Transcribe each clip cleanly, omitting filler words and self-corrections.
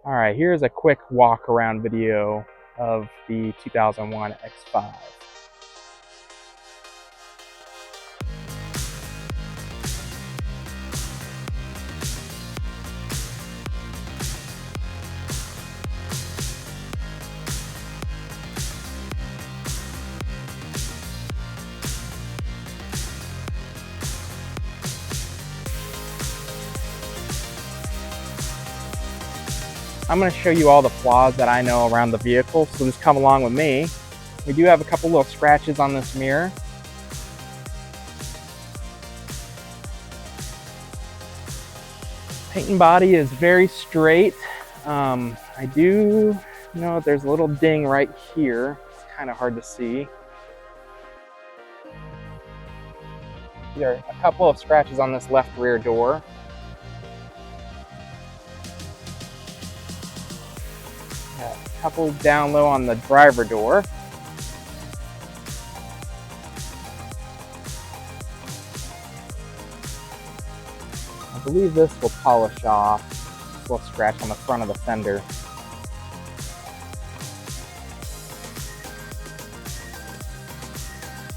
All right, here's a quick walk around video of the 2001 X5. I'm going to show you all the flaws that I know around the vehicle, so just come along with me. We do have a couple little scratches on this mirror. Paint and body is very straight. I do know there's a little ding right here. It's kind of hard to see. There are a couple of scratches on this left rear door. A couple down low on the driver door. I believe this will polish off. A little scratch on the front of the fender.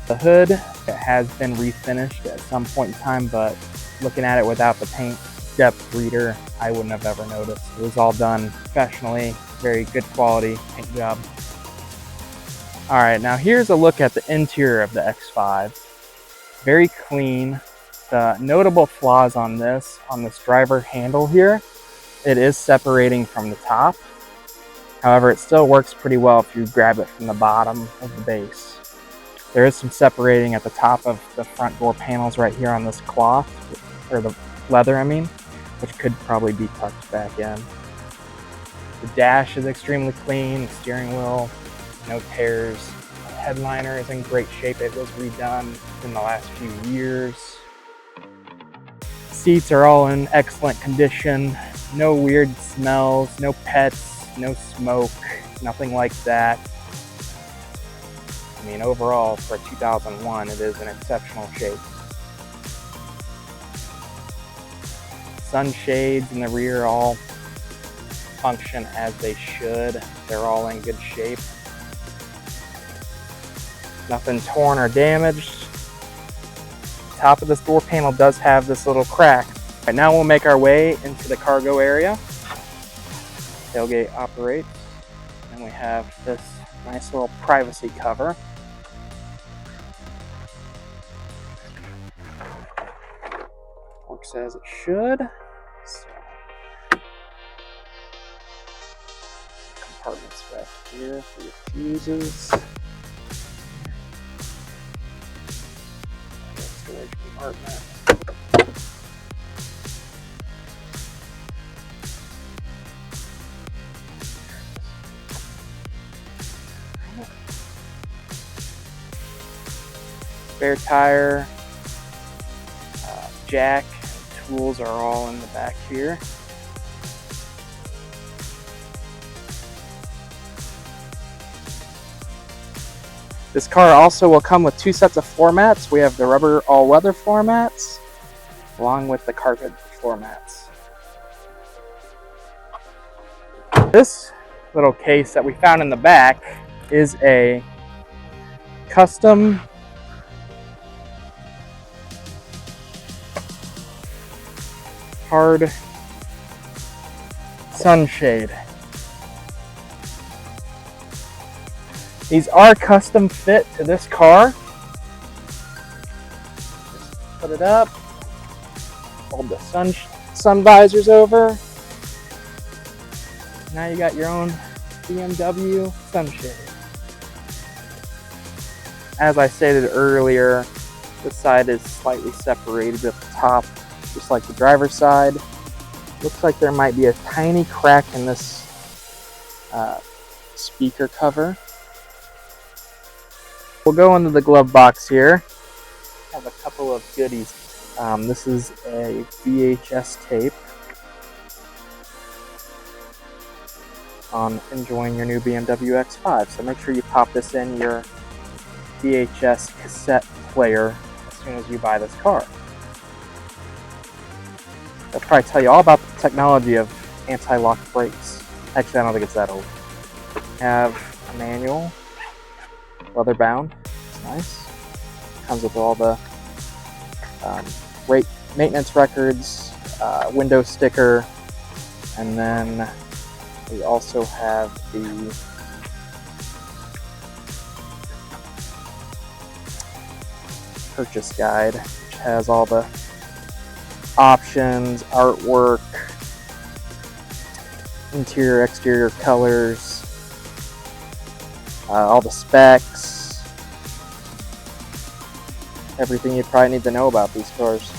The hood, it has been refinished at some point in time, but looking at it without the paint depth reader, I wouldn't have ever noticed. It was all done professionally, very good quality paint job. All right, now here's a look at the interior of the X5. Very clean. The notable flaws on this driver handle here, it is separating from the top. However, it still works pretty well if you grab it from the bottom of the base. There is some separating at the top of the front door panels right here on this cloth, or the leather, I mean, which could probably be tucked back in. The dash is extremely clean, the steering wheel, no tears. The headliner is in great shape. It was redone in the last few years. Seats are all in excellent condition. No weird smells, no pets, no smoke, nothing like that. I mean, overall, for 2001, it is in exceptional shape. Sunshades in the rear all function as they should. They're all in good shape. Nothing torn or damaged. The top of this door panel does have this little crack. Right now we'll make our way into the cargo area. Tailgate operates. And we have this nice little privacy cover. Works as it should. So, compartments back here for your fuses. Storage compartment. Spare tire, jack, and tools are all in the back here. This car also will come with two sets of floor mats. We have the rubber all-weather floor mats, along with the carpet floor mats. This little case that we found in the back is a custom hard sunshade. These are custom fit to this car. Just put it up, hold the sun visors over. Now you got your own BMW sunshade. As I stated earlier, this side is slightly separated at the top, just like the driver's side. Looks like there might be a tiny crack in this speaker cover. We'll go into the glove box here. I have a couple of goodies. This is a VHS tape on enjoying your new BMW X5. So make sure you pop this in your VHS cassette player as soon as you buy this car. They'll probably tell you all about the technology of anti-lock brakes. Actually, I don't think it's that old. Have a manual, leather bound. It's nice. Comes with all the rate maintenance records, window sticker, and then we also have the purchase guide, which has all the options, artwork, interior, exterior colors, all the specs, everything you probably need to know about these cars.